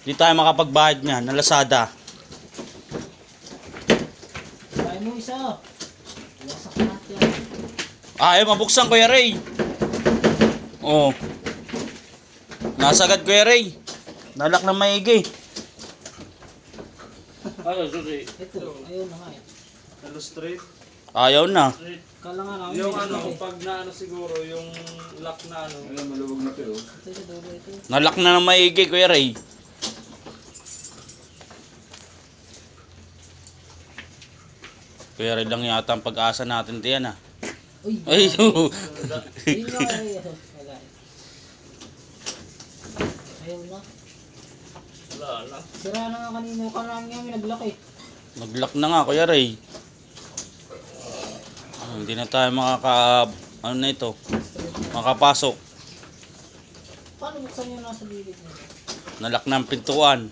Hindi tayo makapagbayad niyan na Lazada. Kaya mo isa. Wasak natin yan. Ayaw mabuksan, Kuya Ray. Oo. Nasagad, Kuya Ray. Nalak na maigi. Ano, susi? Ito, ayun na nga eh. Ano, straight? Ayaw na. Kala nga namin. Yung may ano, lock eh. pag na ano siguro, yung lock na ano. Ayun, maluwag na pero. Ito sa dulo ito. Nalak na ng maigi, Kuya Ray. Kuya Ray lang yata ang pag-asa natin diyan ah. Uy! Ay, Ayun na ay. Wala eh. Ayun na. Wala. Sira na nga kanina. Kala nga may nag-lock eh. nag-lock na nga, Kuya Ray. Hindi na tayo ano na ito, makapasok. Paano buksan yung nasa bibig nito? Nalak na ang pintuan.